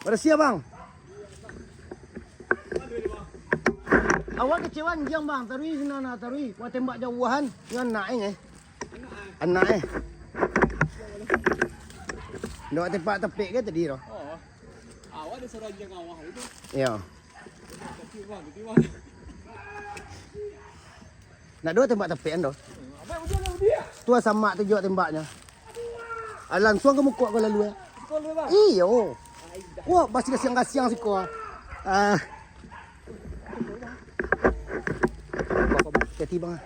Pada siap bang. Awak kecewa jam bang. Tarui sana tarui. Kau tembak jauhan. Yang anak eh. Anak eh. Nak tembak tepik ke tadi tu? Oh. Awak ada suruh jang awak itu. Ya. Tiba. Nak dua tembak tepik kan tu? Apa yang dia? Tua sama tu juga tembaknya. Langsung ke muka kau lalu ya. Kau lu bang. Iyo. Wah, masih kasiang-kasiang sih kau. Hati bang.